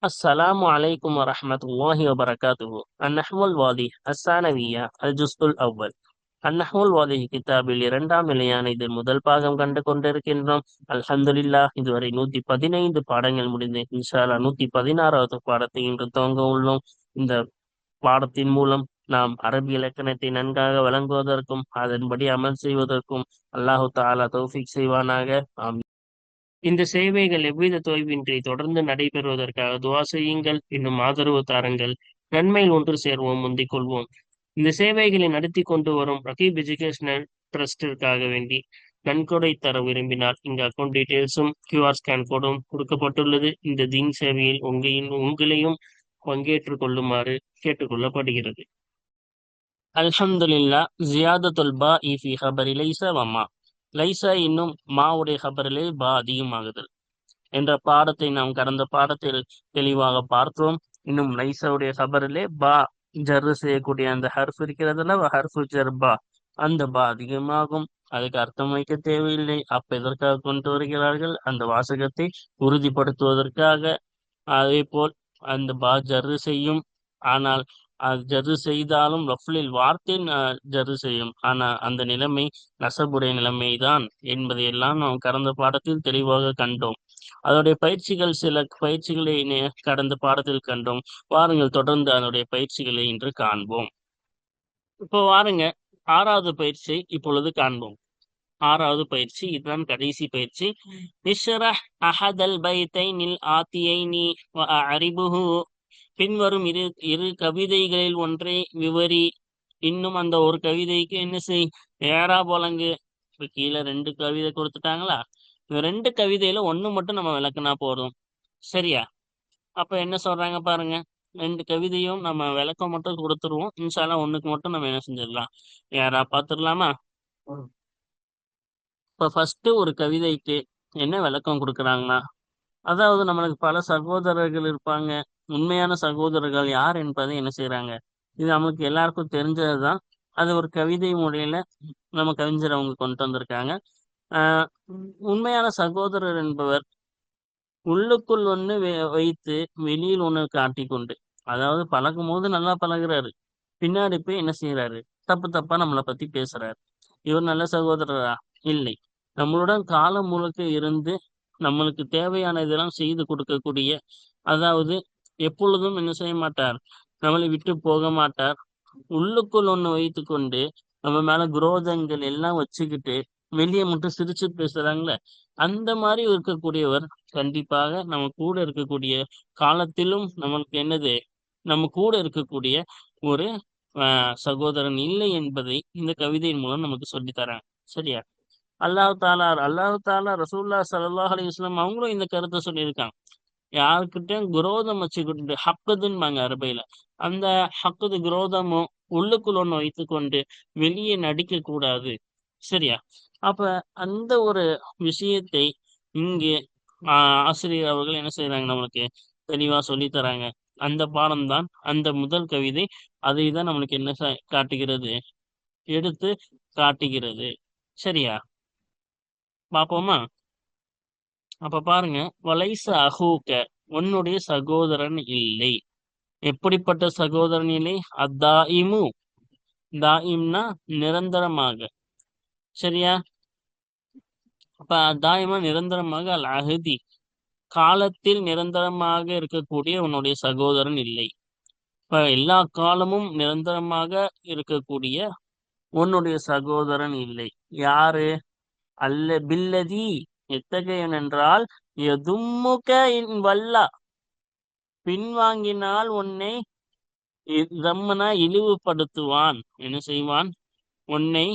السلام عليكم ورحمة الله وبركاته. النحو الواضح الثانوية الجزء الأول. அந்நஹ்வுல் வாலிஹ் கிதாபில் இரண்டாம் நிலையான இதில் முதல் பாகம் கண்டு கொண்டிருக்கின்றோம். அல்ஹம்துலில்லாஹ், இதுவரை 115 பாடங்கள் முடிந்து இன்ஷா அல்லாஹ் 116வது பாடத்தை இன்று துவங்க உள்ளோம். இந்த பாடத்தின் மூலம் நாம் அரபி இலக்கணத்தை நன்காக வழங்குவதற்கும் அதன்படி அமல் செய்வதற்கும் அல்லாஹு தஆலா தௌஃபீக் செய்வானாக. ஆமீன். இந்த சேவைகள் எவ்வித தொய்வின்றி தொடர்ந்து நடைபெறுவதற்காக துஆ செய்யுங்கள். இன்னும் ஆதரவு தாருங்கள். நன்மையில் ஒன்று சேர்வோம், முந்திக் கொள்வோம். இந்த சேவைகளை நடத்தி கொண்டு வரும் ரகீப் எஜுகேஷனல் ட்ரஸ்டிற்காக வேண்டி நன்கொடை தர விரும்பினால் இங்கு அக்கௌண்ட் டீட்டெயில்ஸும் QR ஸ்கேன் கோடும் கொடுக்கப்பட்டுள்ளது. இந்த தீன் சேவையில் உங்களையும் பங்கேற்றுக் கொள்ளுமாறு கேட்டுக்கொள்ளப்படுகிறது. அல்ஹம்துலில்லாஹ். ஜியாதத்துல் பா ஃபி ஹபரி லைஸ வமா. லைஸா இன்னும் மாவுடைய ஹபரிலே பா அதிகமாகுதல் என்ற பாடத்தை நாம் கடந்த பாடத்தில் தெளிவாக பார்த்தோம். இன்னும் லைஸாவுடைய ஹபரிலே பா ஜர்ரு செய்யக்கூடிய அந்த ஹர்ஃப் இருக்கிறதுல ஹர்ஃபு ஜர் பா, அந்த பா அதிகமாகும். அதுக்கு அர்த்தம் வைக்க தேவையில்லை. அப்ப எதற்காக கொண்டு வருகிறார்கள்? அந்த வாசகத்தை உறுதிப்படுத்துவதற்காக. அதே போல் அந்த பா ஜர்ரு செய்யும். ஆனால் அது ஜர்ரு செய்தாலும் ரஃப்லில் வார்த்தை ஜர்ரு செய்யும். ஆனா அந்த நிலைமை நசபுடைய நிலைமைதான் என்பதையெல்லாம் நாம் கடந்த பாடத்தில் தெளிவாக கண்டோம். அதோடைய பயிற்சிகள், சில பயிற்சிகளை கடந்த பாடத்தில் கண்டோம். வாருங்கள், தொடர்ந்து அதனுடைய பயிற்சிகளை இன்று காண்போம். இப்போ வாருங்க, 6வது பயிற்சியை இப்பொழுது காண்போம். 6வது பயிற்சி, இதுதான் கடைசி பயிற்சி. இஷ்ரஹ் அஹதல் பைத்தைனில் ஆத்தியைனி வ அரிபுஹு. பின்வரும் இரு இரு கவிதைகளில் ஒன்றை விவரி. இன்னும் அந்த ஒரு கவிதைக்கு என்ன செய், ஏறா போலங்கு. இப்ப கீழே 2 கவிதை கொடுத்துட்டாங்களா? இந்த 2 கவிதையில ஒண்ணு மட்டும் நம்ம விளக்குனா போதும். சரியா? அப்ப என்ன சொல்றாங்க பாருங்க. 2 கவிதையும் நம்ம விளக்கம் மட்டும் கொடுத்துருவோம். இன்ஷா அல்லாஹ் ஒண்ணுக்கு மட்டும் நம்ம என்ன செஞ்சிடலாம், யாரா பாத்துடலாமா? இப்ப ஃபர்ஸ்ட் ஒரு கவிதைக்கு என்ன விளக்கம் கொடுக்குறாங்கன்னா, அதாவது நம்மளுக்கு பல சகோதரர்கள் இருப்பாங்க. உண்மையான சகோதரர்கள் யார் என்பதை என்ன செய்யறாங்க, இது நம்மளுக்கு எல்லாருக்கும் தெரிஞ்சதுதான். அது ஒரு கவிதை முறையில நம்ம கவிஞர் அவங்க கொண்டு வந்திருக்காங்க. ஆஹ் உண்மையான சகோதரர் என்பவர் உள்ளுக்குள் ஒண்ணு வைத்து வெளியில் ஒண்ணு காட்டிக்கொண்டு, அதாவது பழகும் போது நல்லா பழகுறாரு, பின்னாடி போய் என்ன செய்யறாரு, தப்பு தப்பா நம்மளை பத்தி பேசுறாரு. இவர் நல்ல சகோதரரா? இல்லை. நம்மளுடன் காலம் முழுக்க இருந்து நம்மளுக்கு தேவையான இதெல்லாம் செய்து கொடுக்கக்கூடிய, அதாவது எப்பொழுதும் என்ன செய்ய மாட்டார், நம்மளை விட்டு போக மாட்டார். உள்ளுக்குள் ஒண்ணு வைத்து கொண்டு நம்ம மேல குரோதங்கள் எல்லாம் வச்சுக்கிட்டு வெளியே மட்டும் சிரிச்சு பேசுறாங்களே, அந்த மாதிரி இருக்கக்கூடியவர் கண்டிப்பாக நம்ம கூட இருக்கக்கூடிய காலத்திலும் நம்மளுக்கு என்னது, நம்ம கூட இருக்கக்கூடிய ஒரு சகோதரன் இல்லை என்பதை இந்த கவிதையின் மூலம் நமக்கு சொல்லி தராங்க. சரியா? அல்லாஹ் தாலா ரசூலுல்லாஹ் ஸல்லல்லாஹு அலைஹி வஸல்லம் அவங்களும் இந்த கருத்தை சொல்லியிருக்காங்க. யாருக்கிட்டையும் குரோதம் வச்சுக்கிட்டு, ஹக்குதுன்பாங்க அரபையில, அந்த ஹக்குது குரோதமும் உள்ளுக்குள் ஒண்ணு வைத்துக்கொண்டு வெளியே நடிக்க கூடாது. சரியா? அப்ப அந்த ஒரு விஷயத்தை இங்கே ஆசிரியர் அவர்கள் என்ன செய்யறாங்க, நம்மளுக்கு தெளிவா சொல்லி தராங்க. அந்த பாடம் தான் அந்த முதல் கவிதை. அதை தான் நம்மளுக்கு என்ன காட்டுகிறது, எடுத்து காட்டுகிறது. சரியா? பாப்போமா? அப்ப பாருங்க, வலைச அஹூக்க, உன்னுடைய சகோதரன் இல்லை. எப்படிப்பட்ட சகோதரன் இல்லை? அத்தாயிமு, தாயிம்னா நிரந்தரமாக. சரியா? அப்ப தாயிமா நிரந்தரமாக, அல் அஹதி காலத்தில் நிரந்தரமாக இருக்கக்கூடிய உன்னுடைய சகோதரன் இல்லை. இப்ப எல்லா காலமும் நிரந்தரமாக இருக்கக்கூடிய உன்னுடைய சகோதரன் இல்லை. யாரு? அல்ல பில்லதி, எத்தகையன் என்றால், எதும்முக இன் வல்லா, பின்வாங்கினால் உன்னை தம்மனா இழிவுபடுத்துவான். என்ன செய்வான்? உன்னை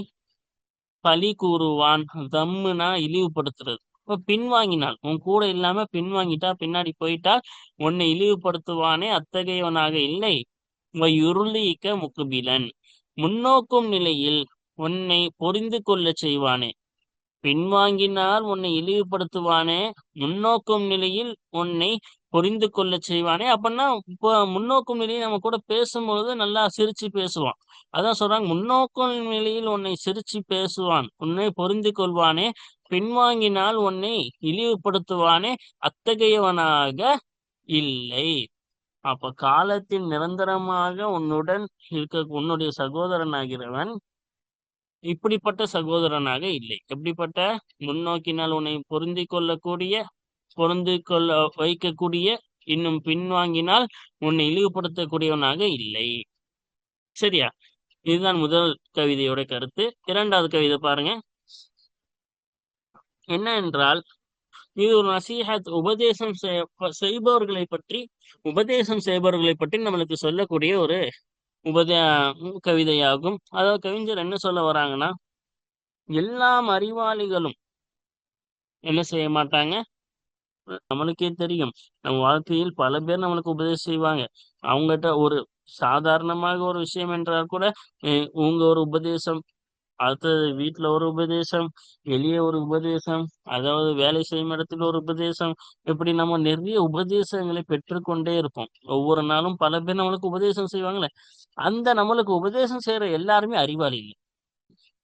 பழி கூறுவான். தம்முனா இழிவுபடுத்துறது. இப்ப பின்வாங்கினால், உன் கூட இல்லாம பின்வாங்கிட்டா, பின்னாடி போயிட்டா உன்னை இழிவுபடுத்துவானே, அத்தகையவனாக இல்லை. யுருளிக்க முக்குபிலன், முன்னோக்கும் நிலையில் உன்னை பொரிந்து கொள்ள செய்வானே. பின்வாங்கினால் உன்னை இழிவுபடுத்துவானே, முன்னோக்கும் நிலையில் உன்னை புரிந்து கொள்ள செய்வானே. அப்படின்னா இப்போ முன்னோக்கும் நிலையில் நம்ம கூட பேசும்பொழுது நல்லா சிரிச்சு பேசுவான். அதான் சொல்றாங்க, முன்னோக்கும் நிலையில் உன்னை சிரிச்சு பேசுவான், உன்னை பொரிந்து கொள்வானே. பின்வாங்கினால் உன்னை இழிவுபடுத்துவானே, அத்தகையவனாக இல்லை. அப்ப காலத்தில் நிரந்தரமாக உன்னுடன் உன்னுடைய சகோதரனாகிறவன் இப்படிப்பட்ட சகோதரனாக இல்லை. எப்படிப்பட்ட? முன்னோக்கினால் உன்னை பொருந்திக் கொள்ள வைக்கக்கூடிய, இன்னும் பின்வாங்கினால் உன்னை இழிவுபடுத்தக்கூடியவனாக இல்லை. சரியா? இதுதான் முதல் கவிதையோட கருத்து. இரண்டாவது கவிதை பாருங்க. என்ன என்றால், இது ஒரு நசீஹத், உபதேசம் செய்பவர்களை பற்றி நம்மளுக்கு சொல்லக்கூடிய ஒரு உபதே கவிதையாகும். அதாவது கவிஞர் என்ன சொல்ல வராங்கன்னா, எல்லாம் அறிவாளிகளும் என்ன செய்ய மாட்டாங்க. நம்மளுக்கே தெரியும், நம்ம வாழ்க்கையில் பல பேர் நம்மளுக்கு உபதேசம் செய்வாங்க. அவங்ககிட்ட ஒரு சாதாரணமாக ஒரு விஷயம் என்றால் கூட உங்க ஒரு உபதேசம், அடுத்தது வீட்டுல ஒரு உபதேசம், வெளியே ஒரு உபதேசம், அதாவது வேலை செய்யும் இடத்துல ஒரு உபதேசம், இப்படி நம்ம நிறைய உபதேசங்களை பெற்றுக்கொண்டே இருப்போம். ஒவ்வொரு நாளும் பல பேர் நம்மளுக்கு உபதேசம் செய்வாங்களே. அந்த நம்மளுக்கு உபதேசம் செய்யற எல்லாருமே அறிவாளி இல்லை.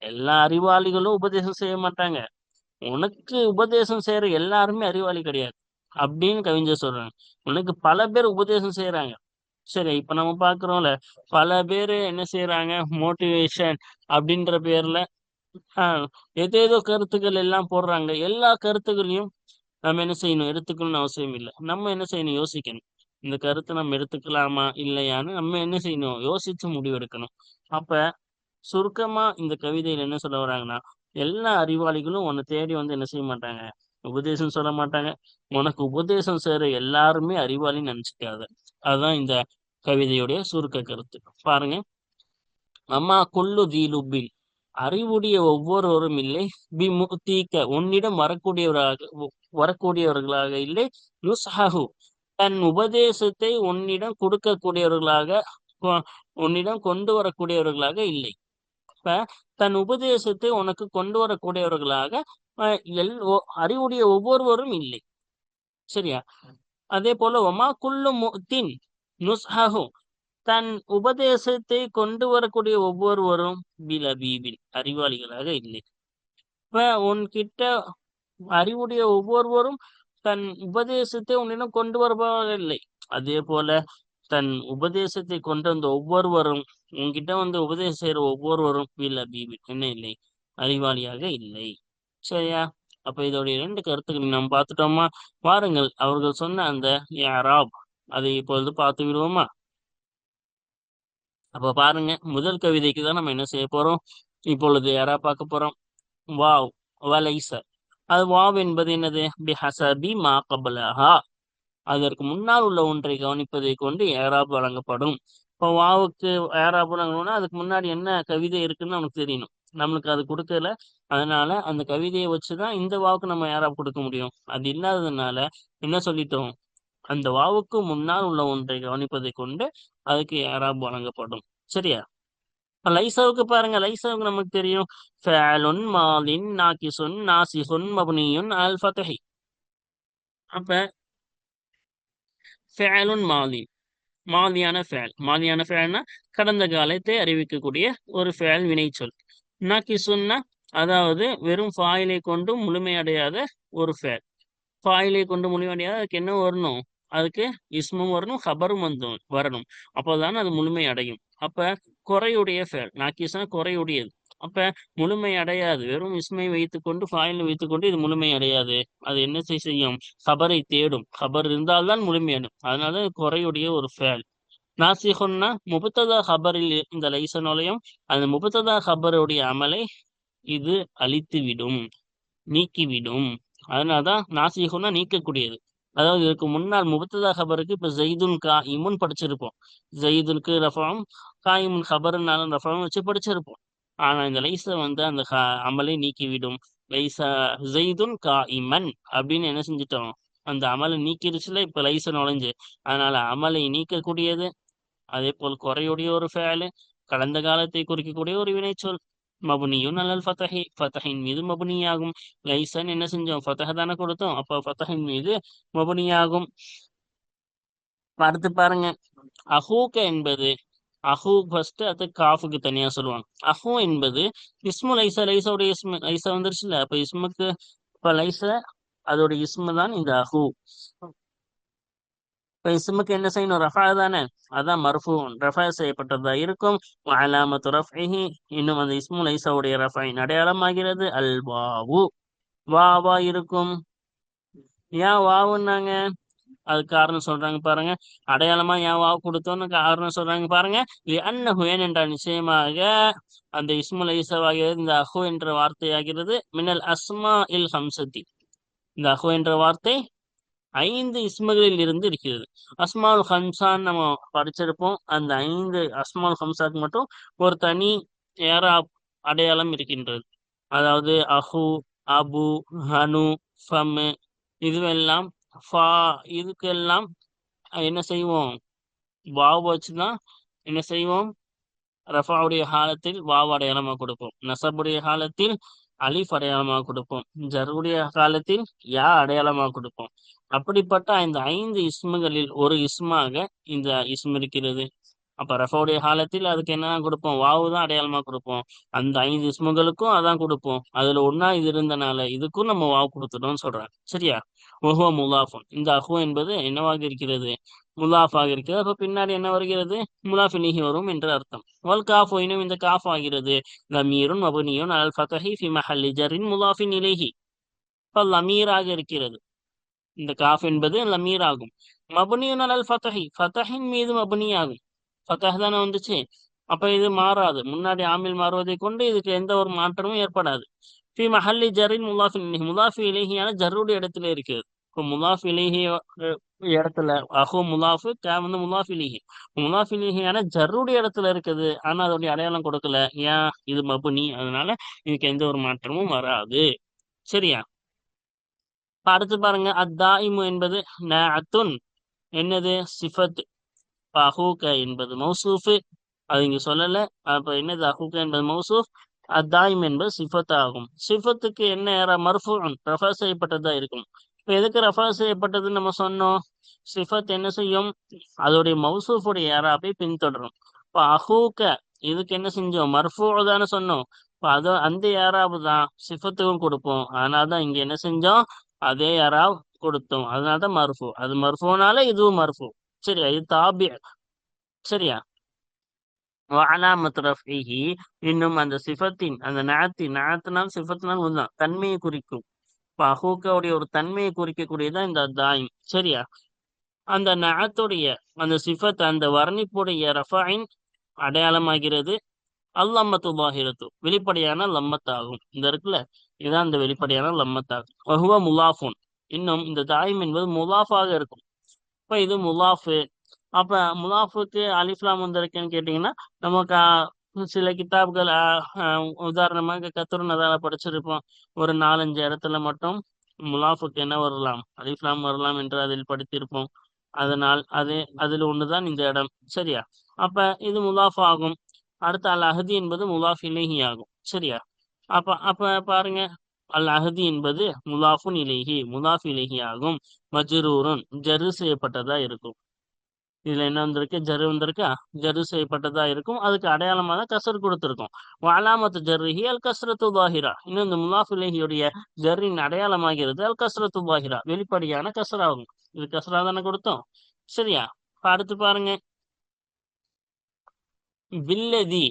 எல்லா அறிவாளிகளும் உபதேசம் செய்ய மாட்டாங்க. உனக்கு உபதேசம் செய்யற எல்லாருமே அறிவாளி கிடையாது அப்படின்னு கவிஞர் சொல்றாங்க. உனக்கு பல பேர் உபதேசம் செய்யறாங்க. சரி, இப்ப நம்ம பாக்குறோம்ல, பல பேரு என்ன செய்யறாங்க, மோட்டிவேஷன் அப்படின்ற பேர்ல ஏதேதோ கருத்துக்கள் எல்லாம் போடுறாங்க. எல்லா கருத்துக்களையும் நம்ம என்ன செய்யணும், எடுத்துக்கணும்னு அவசியம் இல்லை. நம்ம என்ன செய்யணும், யோசிக்கணும். இந்த கருத்தை நம்ம எடுத்துக்கலாமா இல்லையான்னு நம்ம என்ன செய்யணும், யோசிச்சு முடிவெடுக்கணும். அப்ப சுருக்கமா இந்த கவிதையில என்ன சொல்ல வராங்கன்னா, எல்லா அறிவாளிகளும் உன்னை தேடி வந்து என்ன செய்ய மாட்டாங்க, உபதேசம் சொல்ல மாட்டாங்க. உனக்கு உபதேசம் செய்யற எல்லாருமே அறிவாளின்னு நினைச்சுக்காத. அதுதான் இந்த கவிதையுடைய சுருக்க கருத்து. பாருங்க. அம்மா கொல்லு தீலுபின், அறிவுடைய ஒவ்வொருவரும் இல்லை, பிமுத்தீக்க உன்னிடம் வரக்கூடியவர்களாக இல்லை, நுஸ்ஹு தன் உபதேசத்தை உன்னிடம் உன்னிடம் கொண்டு வரக்கூடியவர்களாக இல்லை. இப்ப தன் உபதேசத்தை உனக்கு கொண்டு வரக்கூடியவர்களாக அறிவுடைய ஒவ்வொருவரும் இல்லை. சரியா? அதே போல ஒமா குல்லு முத்தின் நுஸ்ஹு தன் உபதேசத்தை கொண்டு வரக்கூடிய ஒவ்வொருவரும் பிலபீபின் அறிவாளிகளாக இல்லை. இப்ப உன்கிட்ட அறிவுடைய ஒவ்வொருவரும் தன் உபதேசத்தை உன்னிடம் கொண்டு வருபவர்கள் இல்லை. அதே போல தன் உபதேசத்தை கொண்டு வந்த ஒவ்வொருவரும், உன்கிட்ட வந்து உபதேசம் செய்யற ஒவ்வொருவரும் பிலபீபின் என்ன இல்லை, அறிவாளியாக இல்லை. சரியா? அப்ப இதோடைய 2 கருத்துக்கள் நம்ம பார்த்துட்டோமா? வாருங்கள் அவர்கள் சொன்ன அந்த யாராப் அதை இப்பொழுது பார்த்து விடுவோமா? அப்ப பாருங்க, முதல் கவிதைக்கு தான் நம்ம என்ன செய்ய போறோம், இப்பொழுது யாரா பார்க்க போறோம். வாவ் வலைச. அது வாவ் என்பது என்னது, பிஹசபி மா கபலஹா, அதற்கு முன்னால் உள்ள ஒன்றை கவனிப்பதை கொண்டு ஏராப் வழங்கப்படும். இப்போ வாவுக்கு ஏராப் வழங்கணும்னா அதுக்கு முன்னாடி என்ன கவிதை இருக்குன்னு நமக்கு தெரியணும். நம்மளுக்கு அது கொடுக்கல. அதனால அந்த கவிதையை வச்சுதான் இந்த வாவுக்கு நம்ம ஏராப் கொடுக்க முடியும். அது இல்லாததுனால என்ன சொல்லிட்டோம், அந்த வாவுக்கு முன்னால் உள்ள ஒன்றை கவனிப்பதை கொண்டு அதுக்கு ஏராப் வழங்கப்படும். சரியா? லைசாவுக்கு பாருங்க. லைசாவுக்கு நமக்கு தெரியும், ஃபஅலுன் மாலின் நாகிசுன் நாசிஹுன் மப்னியுன் அல் ஃபத்ஹி. அப்ப ஃபஅலுன் மாலின், மாலியான ஃபஅல்னா கடந்த காலத்தை அறிவிக்கக்கூடிய ஒரு ஃபஅல் வினைச்சொல். நாகிசுன்னா அதாவது வெறும் ஃபாயிலை கொண்டு முழுமையடையாத ஒரு ஃபஅல். ஃபாயிலை கொண்டு முழுமையடையாத அதுக்கு என்ன வரணும், அதுக்கு இஸ்மும் வரணும், ஹபரும் வரணும். அப்போதானே அது முழுமை அடையும். அப்ப குறையுடைய ஃபேல், நாக்கிஸ்னா குறையுடையது. அப்ப முழுமை அடையாது. வெறும் இஸ்மை வைத்துக்கொண்டு ஃபாயில் வைத்துக்கொண்டு இது முழுமை அடையாது. அது என்ன செய்யும், ஹபரை தேடும். ஹபர் இருந்தால்தான் முழுமையடும். அதனால குறையுடைய ஒரு ஃபேல். நாசிஹுன்னா முபத்ததா ஹபரில் இந்த லைச நுழையும். அந்த முபத்ததா ஹபருடைய அமலை இது அழித்துவிடும், நீக்கிவிடும். அதனாலதான் நாசிஹுன்னா நீக்கக்கூடியது. அதாவது இதுக்கு முன்னால் முபத்ததா ஹபருக்கு இப்ப ஜெய்துன் காயிமுன் படிச்சிருப்போம். ஜெய்துனுக்கு ரஃபாவும் காயிமுன் ஹபருனாலும் ரஃபாவும் வச்சு படிச்சிருப்போம். ஆனா இந்த லைச வந்து அந்த அமலை நீக்கிவிடும். லைச ஜெய்துன் காயிமன் அப்படின்னு என்ன செஞ்சிட்டோம், அந்த அமலை நீக்கிருச்சுல இப்ப லைச நுழைஞ்சு. அதனால அமலை நீக்கக்கூடியது. அதே போல் குறையுடைய ஒரு ஃபேலு, கடந்த காலத்தை குறிக்கக்கூடிய ஒரு வினைச்சொல். மபுனியும் அலல் ஃபதஹி, ஃபதஹின் மீது மபுனியாகும். லைசன் என்ன செஞ்சோம், ஃபதஹ தானே கொடுத்தோம். அப்போ ஃபதஹின் மீது மபுனியாகும். அடுத்து பாருங்க, அஹூக்க என்பது, அஹூ ஃபர்ஸ்ட், அது காஃபுக்கு தனியா சொல்லுவாங்க. அஹூ என்பது இஸ்மு லைச, லைசோடைய இஸ்மு, லைச வந்துருச்சுல. அப்ப இஸ்முக்கு இப்ப லைச அதோட இஸ்மு தான் இந்த அஹூ. இப்ப இஸ்முக்கு என்ன செய்யணும்? ரஃபா தானே, அதான் மர்ஃபூன், ரஃபா செய்யப்பட்டதா இருக்கும். அலாமத்து ரஃபிஹி, இன்னும் அந்த இஸ்மு லைஸாவுடைய ரஃபாயின் அடையாளமாகிறது அல் வாவு, வாவா இருக்கும். ஏன் வாவுன்னாங்க? அது காரணம் சொல்றாங்க பாருங்க. அடையாளமா ஏன் வாவு கொடுத்தோன்னு காரணம் சொல்றாங்க பாருங்க. அன்னஹு, ஏனென்றால் நிச்சயமாக அந்த இஸ்முல் லைஸாவாகிறது இந்த அஹு என்ற வார்த்தையாகிறது மினல் அஸ்மா இல் ஹம்சத்தி, இந்த அஹு என்ற வார்த்தை 5 இஸ்முகளில் இருந்து இருக்கிறது. அஸ்மால் ஹம்சான்னு நம்ம படிச்சிருப்போம். அந்த 5 அஸ்மால் ஹம்சாக்கு மட்டும் ஒரு தனி ஏராப் அடையாளம் இருக்கின்றது. அதாவது அஹு, அபு, ஹனு, ஃபம், இதுவெல்லாம் ஃபா, இதுக்கெல்லாம் என்ன செய்வோம்? வாவ் வச்சுதான் என்ன செய்வோம்? ரஃபாவுடைய காலத்தில் வாவ் அடையாளமாக கொடுப்போம், நசபுடைய காலத்தில் அலிஃப் அடையாளமாக கொடுப்போம், ஜருடைய காலத்தில் யா அடையாளமாக கொடுப்போம். அப்படிப்பட்ட இந்த 5 இஸ்முகளில் ஒரு இஸ்மாக இந்த இஸ்ம் இருக்கிறது. அப்ப ரஃபாவுடைய காலத்தில் அதுக்கு என்னதான் கொடுப்போம்? வாவு தான் அடையாளமா கொடுப்போம். அந்த 5 இஸ்முகளுக்கும் அதான் கொடுப்போம். அதுல ஒன்னா இது இருந்தனால இதுக்கும் நம்ம வாவு கொடுத்துட்டோம்னு சொல்றாங்க. சரியா? ஒஹுவ முலாஃபுன், இந்த அஹு என்பது என்னவாக இருக்கிறது? முலாஃபாக இருக்கிறது. அப்ப பின்னாடி என்ன வருகிறது? முலாஃப் இலைஹி வரும் என்று அர்த்தம். வல் காஃபு, இன்னும் இந்த காஃப் ஆகிறது லமீருன் மபனியுன் அல் ஃபதஹி ஃபி மஹல்லி ஜர்ரின் முலாஃபின் இலைஹி. இப்ப லமீராக இருக்கிறது. இந்த காஃப் என்பது லமீர் ஆகும். மபனியுன் அல் ஃபதஹி, ஃபதஹின் மீது மபனி ஆகும். ஃபதஹ் தானே வந்துச்சு. அப்ப இது மாறாது. முன்னாடி ஆமில் மாறுவதை கொண்டு இதுக்கு எந்த ஒரு மாற்றமும் ஏற்படாது. ஃபி மஹல்லி ஜர்ரின் முலாஃபின் இலைஹி, முலாஃபி இலைஹியான ஜர்ருடைய இடத்துல இருக்குது. இப்போ முலாஃப் இலைஹி இடத்துல அஹு முலாஃபு, கா வந்து முலாஃப் இலைஹி, முலாஃப் இலைஹியான ஜர்ருடைய இடத்துல இருக்குது. ஆனா அதோடைய அடையாளம் கொடுக்கல. ஏன்? இது மபுனி, அதனால இதுக்கு எந்த ஒரு மாற்றமும் வராது. சரியா? இப்ப அடுத்து பாருங்க, அத்தாயிமு என்பது நஅத்துன், என்னது? சிஃபத். அஹூக என்பது மௌசூஃபு, அது இங்க சொல்லல. அப்ப என்னது? அஹூக என்பது மௌசூஃப், அத்தாயிம் என்பது சிஃபத் ஆகும். சிஃபத்துக்கு என்ன மர்ஃபூன், ரஃபா செய்யப்பட்டதா இருக்கும். இப்ப எதுக்கு ரஃபா செய்யப்பட்டதுன்னு நம்ம சொன்னோம்? சிஃபத் என்ன செய்யும்? அதோடைய மௌசூஃபுடைய ஏராபை பின்தொடரும். இப்ப அஹூக இதுக்கு என்ன செஞ்சோம்? மர்ஃபூ தானே சொன்னோம். இப்ப அது அந்த ஏராபு தான் சிஃபத்துக்கும் கொடுப்போம். அதனாலதான் இங்க என்ன செஞ்சோம்? அதே ஏராப் கொடுத்தோம். அதனாலதான் மர்ஃபூ. அது மர்ஃபூனால இதுவும் மர்ஃபூ. சரியா? இது தாபி. சரியா? அலாமத் ரஃபிஹி, இன்னும் அந்த சிஃபத்தின் அந்த நஅத்தினால் சிஃபத்தினால் ஒன்றுதான் தன்மையை குறிக்கும். இப்ப அஹூக்காவுடைய ஒரு தன்மையை குறிக்கக்கூடியதான் இந்த தாயும். சரியா? அந்த நஅத்துடைய அந்த சிஃபத், அந்த வர்ணிப்புடைய ரஃபாயின் அடையாளமாகிறது அல்லம்மத்து பாஹிரத்து, வெளிப்படையான லம்மத்தாகும். இந்த இருக்குல்ல, இதுதான் இந்த வெளிப்படையான லம்மத்தாகும். வஹுவ முலாஃபுன், இன்னும் இந்த தாயும் என்பது முலாஃபாக இருக்கும். இப்ப இது முலாஃபு. அப்ப முலாஃபுக்கு அலிஃப்லாம் வந்திருக்குன்னு கேட்டீங்கன்னா, நமக்கு சில கிதாப்கள் உதாரணமாக கத்ரு நதால படிச்சிருப்போம். ஒரு 4-5 இடத்துல மட்டும் முலாஃபுக்கு என்ன வரலாம்? அலிஃப்லாம் வரலாம் என்று அதில் படித்திருப்போம். அதனால் அதில் ஒண்ணுதான் இந்த இடம். சரியா? அப்ப இது முலாஃப் ஆகும். அடுத்து அல் அஹதி என்பது முலாஃப் இலைஹி ஆகும். சரியா? அப்ப அப்ப பாருங்க, அல் அஹதி என்பது முலாஃபுன் இலைஹி, முலாஃப் இலைஹி ஆகும். மஜ்ரூருன், ஜரு செய்யப்பட்டதா இருக்கும். இதுல என்ன வந்திருக்கு? ஜரு வந்திருக்கா? ஜரு செய்யப்பட்டதா இருக்கும். அதுக்கு அடையாளமா தான் கசர் கொடுத்திருக்கும். அலாமத்து ஜர்ரிஹி அல் கஸ்ரத்து பாஹிரா, இன்னும் இந்த முலாஃப் இலைஹியுடைய ஜர்ரின் அடையாளமாகிறது அல் கஸ்ரத்து பாஹிரா, வெளிப்படையான கசராகும். இது கசரா தானே கொடுத்தோம். சரியா? அடுத்து பாருங்க, வில்லதி,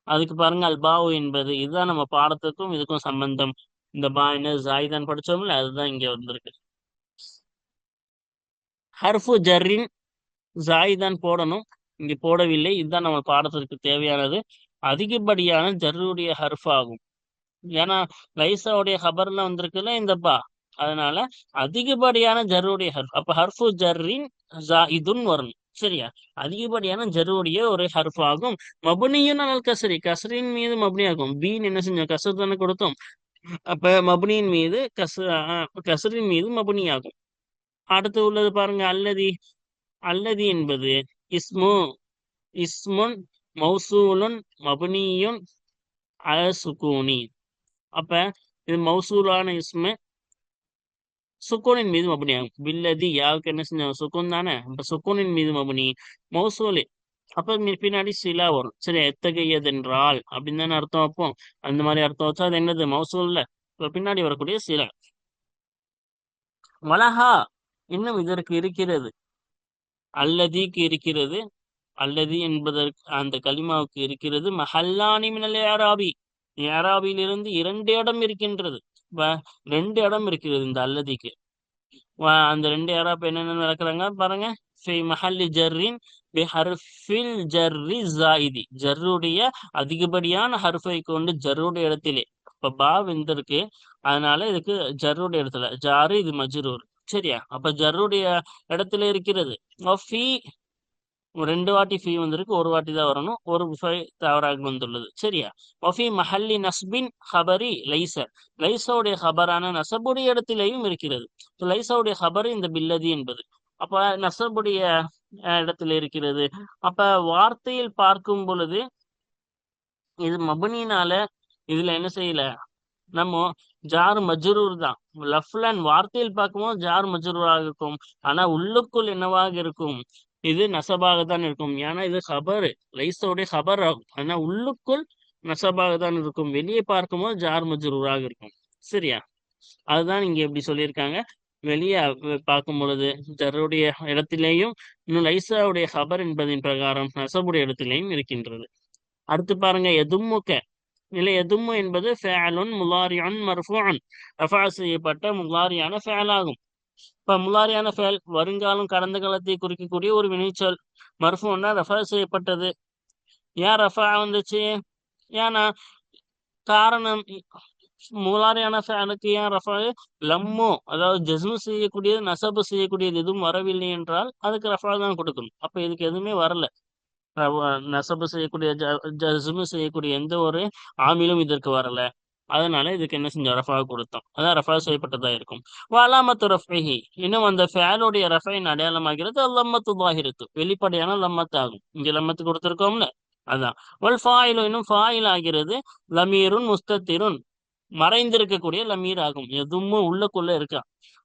அதுக்கு பாருங்க அல் பாவு என்பது, இதுதான் நம்ம பாடத்துக்கும் இதுக்கும் சம்பந்தம். இந்த பா என்ன ஜாயிதான் படிச்சோம்ல, அதுதான் இங்க வந்திருக்கு. ஹர்ஃபு ஜர்ரின் ஜாயிதான் போடணும், இங்க போடவில்லை. இதுதான் நம்ம பாடத்திற்கு தேவையானது. அதிகப்படியான ஜர்ருடைய ஹர்ஃப் ஆகும். ஏன்னா லைசாவுடைய ஹபர்ல வந்திருக்குல்ல இந்த பா, அதனால அதிகப்படியான ஜர்ருடைய ஹர்ஃப். அப்ப ஹர்ஃபு ஜர்ரின் ஜாயிதுன் வரணும். சரியா? அதிகப்படியான ஜருடைய ஒரு ஹர்ஃப் ஆகும். மபுனியும் அல் கசரி, கசரின் மீது மபுனி ஆகும். பீன் என்ன செஞ்சோம்? கசர் தானே கொடுத்தோம். அப்ப மபுனியின் மீது கசரின் மீது மபுனி ஆகும். அடுத்து உள்ளது பாருங்க, அல்லதி. அல்லதி என்பது இஸ்முன் மௌசூலுன் மபுனியுன் அல சுக்கூனி. அப்ப இது மௌசூலான இஸ்மு, சுக்கூனின் மீது மபுனி ஆகும். பில்லதி, யாவுக்கு என்ன செஞ்சோம்? சுக்கூன் தானே. அப்ப சுக்கூனின் மீது மபுனி. மௌசூலு, அப்ப பின்னாடி சிலா வரும். சரி, எத்தகையதென்றால் அப்படின்னு தானே அர்த்தம் வைப்போம். அந்த மாதிரி அர்த்தம் வச்சா அது என்னது? மௌசூல்ல. இப்ப பின்னாடி வரக்கூடிய சிலா. வலஹா, இன்னும் இதற்கு இருக்கிறது, அல்லதிக்கு இருக்கிறது. அல்லதி என்பதற்கு அந்த கலிமாவுக்கு இருக்கிறது மஹல்லானி மினல் ஏராபி, ஏராபியிலிருந்து 2 இடம் இருக்கின்றது. ரெண்டு இடம் இருக்கிறது இந்த அல்லதிக்கு. அந்த 2 ஏராப் என்னென்ன நடக்கிறாங்க பாருங்க. ஃபி மஹல்லி ஜர்ரின் பி ஹர்ஃபில் ஜர்ரி ஜாயிதி, ஜர்ருடைய அதிகப்படியான ஹர்ஃபை கொண்டு ஜர்ருடைய இடத்திலே. இப்ப பா வந்திருக்கு, அதனால இதுக்கு ஜர்ருடைய இடத்துல ஜாரு, இது மஜ்ரூர். சரியா? அப்ப ஜர்ருடைய இடத்துல இருக்கிறது. ஃபி 2 வாட்டி ஃபீ வந்திருக்கு, ஒரு வாட்டி தான் வரணும், ஒரு ஃபை தவறாக வந்துள்ளது. சரியா? ஒஃபி மஹல்லி நஸ்பின் ஹபரி லைச, லைசாவுடைய ஹபரான நசபுடைய இடத்திலேயும் இருக்கிறது. லைசாவுடைய ஹபர் இந்த பில்லதி என்பது. அப்ப நசபுடைய இடத்துல இருக்கிறது. அப்ப வார்த்தையில் பார்க்கும் பொழுது இது மபனினால இதுல என்ன செய்யல, நம்ம ஜார் மஜ்ரூர் தான். லஃப்லன் வார்த்தையில் பார்க்கும்போது ஜார் மஜ்ரூராக இருக்கும், ஆனா உள்ளுக்குள் என்னவாக இருக்கும், இது நசபாக தான் இருக்கும். ஏன்னா இது ஹபர், லைஸோடைய ஹபர் ஆகும். ஆனா உள்ளுக்குள் நசபாக தான் இருக்கும், வெளியே பார்க்கும்போது ஜார் மஜ்ரூராக இருக்கும். சரியா? அதுதான் இங்க எப்படி சொல்லியிருக்காங்க. வெளியே பார்க்கும் பொழுது ஜருடைய இடத்திலேயும், இன்னும் லைசாவுடைய ஹபர் என்பதின் பிரகாரம் நசபுடைய இடத்திலேயும் இருக்கின்றது. அடுத்து பாருங்க, எதும்முக்க. இல்லை, எதும்மு என்பது ஃபேலுன் முலாரியான் மர்ஃபூஅன், ரஃபா செய்யப்பட்ட முலாரியான ஃபேல் ஆகும். இப்ப முலாரியான ஃபேல் வருங்காலம் கடந்த காலத்தை குறிக்கக்கூடிய ஒரு வினைச்சொல். மர்ஃபூன்னா ரஃபா செய்யப்பட்டது. ஏன் ரஃபா வந்துச்சு? ஏன்னா காரணம், முலாரியான ஃபேலுக்கு ஏன் ரஃபா? லம்மு, அதாவது ஜஸ்மு செய்யக்கூடியது, நசபு செய்யக்கூடியது எதுவும் வரவில்லை என்றால் அதுக்கு ரஃபா தான் கொடுக்கணும். அப்ப இதுக்கு எதுவுமே வரல. நசபு செய்யக்கூடிய ஜஸ்மு செய்யக்கூடிய எந்த ஒரு ஆமிலும் இதற்கு வரல. அதனால இதுக்கு என்ன செஞ்சோம், ரஃபா கொடுத்தோம். அதான் ரஃபா செய்யப்பட்டதா இருக்கும். வலாமத்து ரஃபிஹி, இன்னும் அந்த ஃபேலுடைய ரஃபைன் அடையாளமாகிறது அல்லம்மத்து தாஹிரத்து, வெளிப்படையான லம்மத்து ஆகும். இங்க லம்மத்து கொடுத்திருக்கோம்ல, அதான். வல் ஃபாயிலு, இன்னும் ஃபாயில் ஆகிறது லமீருன் முஸ்தத்திருன், மறைந்திருக்கக்கூடிய லமீர் ஆகும். எதுவும் உள்ளுக்குள்ள இருக்கா,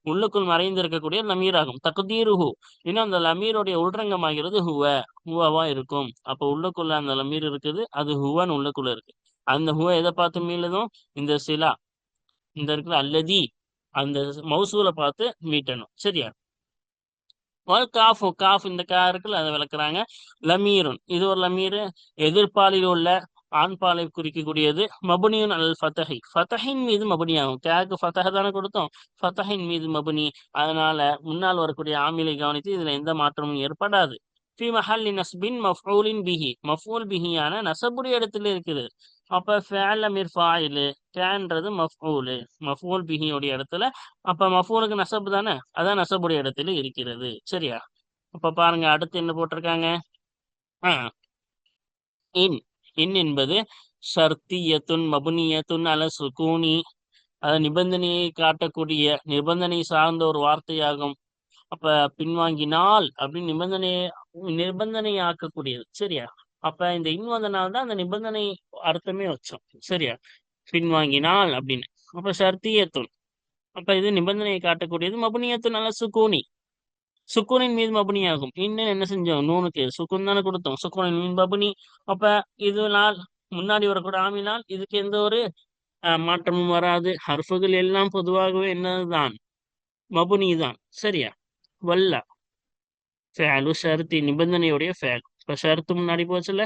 உள்ளுக்குள் மறைந்திருக்கக்கூடிய லமீர் ஆகும். தக்தீருஹு, இன்னும் அந்த லமீருடைய உள்ரங்கமாகிறது ஹுவ, ஹுவா இருக்கும். அப்ப உள்ளுக்குள்ள அந்த லமீர் இருக்குது, அது ஹுவன் உள்ளுக்குள்ள இருக்கு. அந்த ஹுவ எதை பார்த்து மீளுதும், இந்த சிலா, இந்த இருக்கிற அல்லதி, அந்த மௌசூலை பார்த்து மீட்டணும். சரியா? காஃபு, காஃப் இந்த கா இருக்குல்ல, அதை விளக்குறாங்க. லமீருன், இது ஒரு லமீரு, எதிர்பாலில் உள்ள ஆண்பாலை குறிக்கக்கூடியது. மபுனியுன் அல் ஃபதஹி, ஃபதஹின் மீது மபுனி ஆகும். கேக்கு ஃபதஹ தானே கொடுத்தோம், ஃபதஹின் மீது மபுனி. அதனால முன்னால் வரக்கூடிய ஆமிலை கவனித்து இதுல எந்த மாற்றமும் ஏற்படாது. ஃபி மஹல்லி நஸ்பின் மஃபூலின் பிஹி, மஃபூல் பிஹியான நசபுடைய இடத்துல இருக்குது. அப்ப ஃபேல் அமீர் ஃபாயிலு, ஃபேன்றது மஃபூலு, மஃபூல் பிஹியோடைய இடத்துல. அப்ப மஃபூலுக்கு நசபு தானே, அதான் நசபுடைய இடத்துல இருக்கிறது. சரியா? அப்ப பாருங்க, அடுத்து என்ன போட்டிருக்காங்க. இன், இன் என்பது ஷர்த்தியத்துன் மபுனியத்துன் அல சுகூனி, அது நிபந்தனையை காட்டக்கூடிய, நிபந்தனை சார்ந்த ஒரு வார்த்தையாகும். அப்ப பின்வாங்கினால் அப்படின்னு நிபந்தனை ஆக்கக்கூடியது. சரியா? அப்ப இந்த இன் வந்தனால தான் அந்த நிபந்தனை அர்த்தமே வச்சோம். சரியா? பின்வாங்கினால் அப்படின்னு. அப்ப ஷர்த்தியத்துன், அப்ப இது நிபந்தனையை காட்டக்கூடியது. மபுனியத்துன் அல சுகூனி, சுக்கூனின் மீது மபுனி ஆகும். இன்னும் என்ன செஞ்சோம், நூனுக்கு சுக்கூன் தானே கொடுத்தோம், சுக்கூனின் மீது மபுனி. அப்ப இது நாள் முன்னாடி வரக்கூட ஆமினால் இதுக்கு எந்த ஒரு மாற்றமும் வராது. ஹர்ஃபுகள் எல்லாம் பொதுவாகவே என்னதுதான், மபுனி தான். சரியா? வல்ல ஃபேலு ஷர்த்தி, நிபந்தனையுடைய ஃபேல். இப்ப ஷர்த்து முன்னாடி போச்சுல,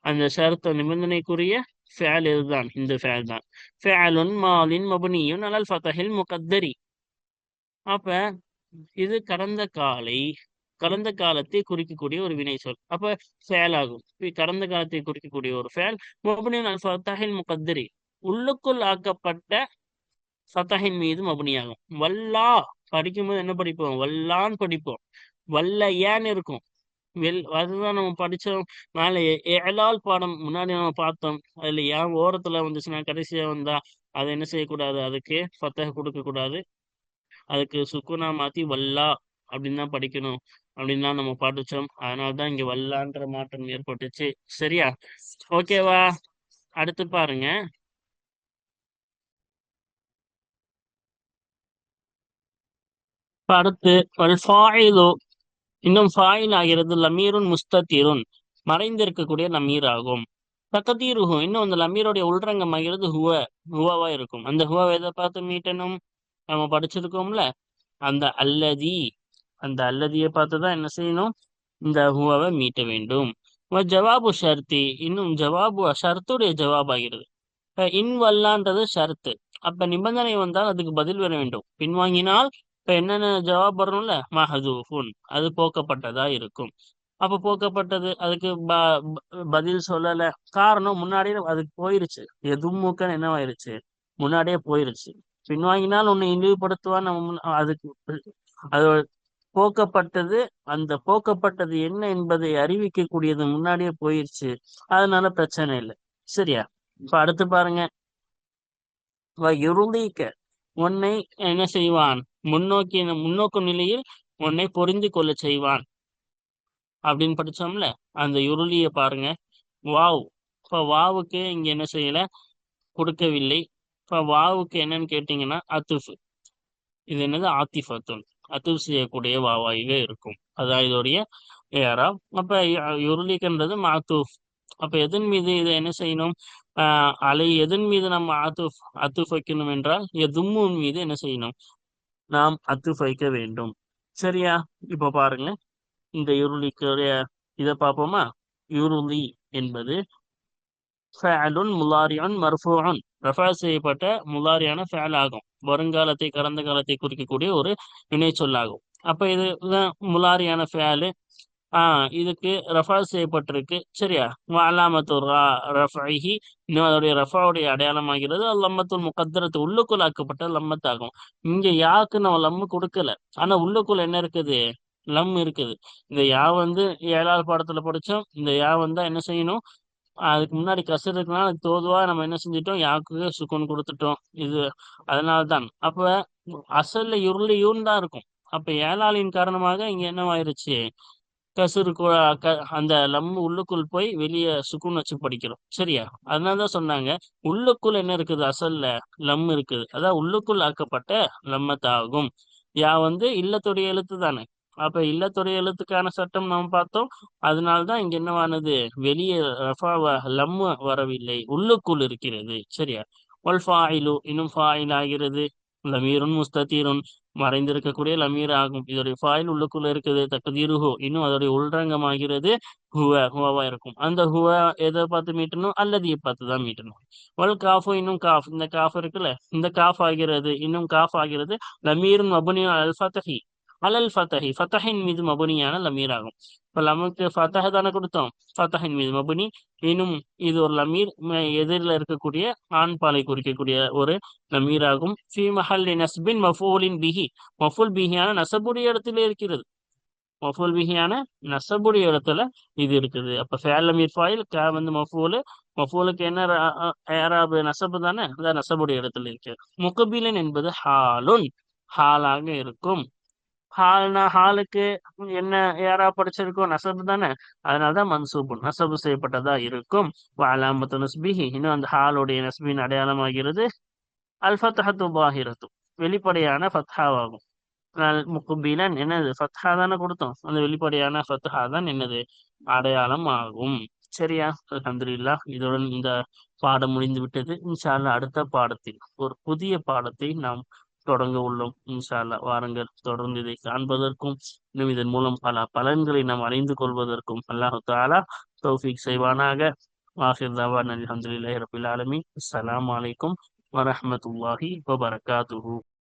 அந்த ஷர்த்த நிபந்தனைக்குரிய ஃபேல் இதுதான், இந்த ஃபேல் தான். ஃபேலுன் மாலின் மபுனியுன் அலல் ஃபதஹில் முகத்தரி. அப்ப இது கடந்த காலத்தை குறிக்கக்கூடிய ஒரு வினை சொல். அப்ப ஃபேல் ஆகும். கடந்த காலத்தை குறிக்கக்கூடிய ஒரு ஃபேல். மபுனியுன் அல் ஃபதஹில் முகத்தரி, உள்ளுக்குள் ஆக்கப்பட்ட ஃபதஹின் மீது மபுனியாகும். வல்லா படிக்கும்போது என்ன படிப்போம், வல்லான்னு படிப்போம். வல்ல ஏன்னு இருக்கும். அதுதான் நம்ம படிச்சோம் மேல. ஏலால் பாடம் முன்னாடி நம்ம பார்த்தோம். அதுல ஏன் ஓரத்துல வந்துச்சுன்னா, கடைசியா வந்தா அதை என்ன செய்யக்கூடாது, அதுக்கு ஃபத்தஹ் கொடுக்க கூடாது, அதுக்கு சுக்குனா மாத்தி வல்லா அப்படின்னு தான் படிக்கணும் அப்படின்னு தான் நம்ம படிச்சோம். அதனாலதான் இங்க வல்லான்ற மாற்றம் ஏற்பட்டுச்சு. சரியா? ஓகேவா? அடுத்து பாருங்க. அடுத்து இன்னும் ஃபாயில் ஆகிறது லமீருன் முஸ்தத்திருன், மறைந்திருக்கக்கூடிய லமீர் ஆகும். தகதீருஹு, இன்னும் அந்த லமீருடைய உள்ரங்கம் ஆகிறது ஹுவா இருக்கும். அந்த ஹுவா எதை பார்த்து மீட்டணும், நம்ம படிச்சிருக்கோம்ல, அந்த அல்லதி அந்த அல்லதியை பார்த்துதான் என்ன செய்யணும், இந்த ஹுவாவை மீட்ட வேண்டும். ஜவாபு ஷர்த்தி, இன்னும் ஜவாபு ஷர்த்துடைய ஜவாப் ஆகிறது. இன் வல்லான்றது ஷர்த்து. அப்ப நிபந்தனை வந்தால் அதுக்கு பதில் வர வேண்டும். பின்வாங்கினால் இப்ப என்னென்ன ஜவாப் வரணும்ல, மஹதூஃபுன், அது போக்கப்பட்டதா இருக்கும். அப்ப போக்கப்பட்டது, அதுக்கு பதில் சொல்லல. காரணம் முன்னாடியே அதுக்கு போயிருச்சு. எதுவும் என்னவாயிருச்சு, முன்னாடியே போயிருச்சு. பின்வாங்கினால் உன்னை இழிவுபடுத்துவான். அதுக்கு அது போக்கப்பட்டது. அந்த போக்கப்பட்டது என்ன என்பதை அறிவிக்கக்கூடியது முன்னாடியே போயிருச்சு. அதனால பிரச்சனை இல்லை. சரியா? இப்ப அடுத்து பாருங்க. யுருளிக்க, உன்னை என்ன செய்வான், முன்னோக்கும் நிலையில் உன்னை பொருந்தி கொள்ள செய்வான் அப்படின்னு படிச்சோம்ல. அந்த யுருளிய பாருங்க. வாவ். இப்ப வாவுக்கு இங்க என்ன செய்யல, கொடுக்கவில்லை. இப்ப வாவுக்கு என்னன்னு கேட்டீங்கன்னா அத்துஃப். இது என்னது, ஆத்திஃபத்துன், அத்துஃப் செய்யக்கூடிய வாவாகவே இருக்கும். அதான் இதோடைய ஏறாம். அப்ப யுருளிக்கன்றது மாத்தூஃப். அப்ப எதன் மீது இதை என்ன செய்யணும், எதன் மீது நம்ம அத்துஃப் வைக்கணும் என்றால் எதும்முன் மீது என்ன செய்யணும், நாம் அத்துஃப் வைக்க வேண்டும். சரியா? இப்ப பாருங்க, இந்த யுருளிக்குரிய இதை பார்ப்போமா. யுருளி என்பது ஃபஅலுன் முலாரியுன் மர்ஃபூஉன், ரஃபா செய்யப்பட்ட முலாரியான ஃபஅல் ஆகும். வருங்காலத்தை கடந்த காலத்தை குறிக்கக்கூடிய ஒரு வினை சொல்லாகும். அப்ப இது முலாரியான ஃபஅலு. இதுக்கு ரஃபா செய்யப்பட்டிருக்கு. சரியா? அலாமத்து ரஃபைஹி, இன்னும் அதோடைய ரஃபாவுடைய அடையாளமாகிறது லம்மத்துல் முகத்தரத்து, உள்ளுக்குள் ஆக்கப்பட்ட லம்மத் ஆகும். இங்க யாக்கு நம்ம லம்மு கொடுக்கல, ஆனா உள்ளுக்குள் என்ன இருக்குது, லம் இருக்குது. இந்த யா வந்து 7வது பாடத்துல படிச்சோம். இந்த யா வந்தா என்ன செய்யணும், அதுக்கு முன்னாடி கசர் இருக்குன்னா அதுக்கு தோதுவா நம்ம என்ன செஞ்சிட்டோம், யாக்கு சுக்குன் கொடுத்துட்டோம். இது அதனால்தான். அப்ப அசல்ல யுர்லியூன் தான் இருக்கும். அப்ப ஏழாளின் காரணமாக இங்க என்னவாயிருச்சு, கசுரு அந்த லம்மு உள்ளுக்குள் போய் வெளியே சுக்குன் வச்சு படிக்கிறோம். சரியா? அதனாலதான் சொன்னாங்க உள்ளுக்குள் என்ன இருக்குது, அசல்ல லம் இருக்குது. அதான் உள்ளுக்குள் ஆக்கப்பட்ட லம்மத்தாகும். யா வந்து இல்லத்துடைய எழுத்து தானே. அப்ப இல்லத்துடைய எழுத்துக்கான சட்டம் நாம் பார்த்தோம். அதனால்தான் இங்க என்னவானது, வெளியே லம்மு வரவில்லை, உள்ளுக்குள் இருக்கிறது. சரியா? ஒல் ஃபாயிலு, இன்னும் ஃபாயில் ஆகிறது. லமீருன் முஸ்ததீருன், மறைந்திருக்கக்கூடிய லமீர் ஆகும். இதோடைய ஃபாயில் உள்ளுக்குள்ள இருக்குது. தக்தீருஹு, இன்னும் அதோடைய உள்ரங்கமாகிறது ஹுவா இருக்கும். அந்த ஹுவா எதை பார்த்து மீட்டணும், அல்லதியை பார்த்து தான் மீட்டணும். வல் காஃபு, இன்னும் காஃப், இந்த காஃப் இருக்குல்ல, இந்த காஃப் ஆகிறது, இன்னும் காஃப் ஆகிறது. லமீருன் மபுனி அல் ஃபதஹி, அலல் ஃபதஹி, ஃபதஹின் மீது மபுனியான லமீர் ஆகும். இப்ப நமக்கு ஃபதஹ் தானே கொடுத்தோம், ஃபதஹின் மீது மபுனி. இன்னும் இது ஒரு லமீர், எதிரில் இருக்கக்கூடிய ஆண் பாலை குறிக்கக்கூடிய ஒரு லமீர் ஆகும். ஃபி மஹல்லி நஸ்பின் மஃபூலின் பிஹி, மஃபூல் பிஹியான நசபுடைய இடத்துல இருக்கிறது. மஃபூல் பிஹியான நசபுடைய இடத்துல இது இருக்குது. அப்ப ஃபேல் லமீர் ஃபாயில், கா வந்து மஃபூலு. மஃபூலுக்கு என்ன ஏராபு, நசபு தானே, அதான் நசபுடைய இடத்துல இருக்கு. முகபிலன் என்பது ஹாலுன், ஹாலாக இருக்கும். ஹாலுக்கு என்ன ஏரா படிச்சிருக்கோம், நசபு தானே. அதனாலதான் மன்சூபுன், நசபு செய்யப்பட்டதா இருக்கும். அலாமத்து நஸ்பிஹி, இன்னும் அந்த ஹாலுடைய நஸ்பின் அடையாளமாகிறது அல் ஃபத்ஹத்து பாஹிரத்து, வெளிப்படையான ஃபத்ஹாவாகும். முகபிலன் என்னது, ஃபத்ஹா தானே கொடுத்தோம், அந்த வெளிப்படையான ஃபத்ஹா தான் என்னது, அடையாளம் ஆகும். சரியா? அல்ஹம்துலில்லாஹ். இதுடன் இந்த பாடம் முடிந்து விட்டது. இன்ஷா அல்லாஹ் அடுத்த பாடத்தில் ஒரு புதிய பாடத்தை நாம் தொடங்க உள்ளோம். இன்ஷா அல்லாஹ். வாருங்கள், தொடர்ந்து இதை காண்பதற்கும் இன்னும் இதன் மூலம் பல பலன்களை நாம் அறிந்து கொள்வதற்கும் அல்லாஹு தஆலா தௌஃபீக் செய்வானாக. ஆகிர் தவானா அல்ஹம்துலில்லாஹி ரப்பில் ஆலமீன். அஸ்ஸலாமு அலைக்கும் வரஹ்மத்துல்லாஹி வபரகாத்துஹு.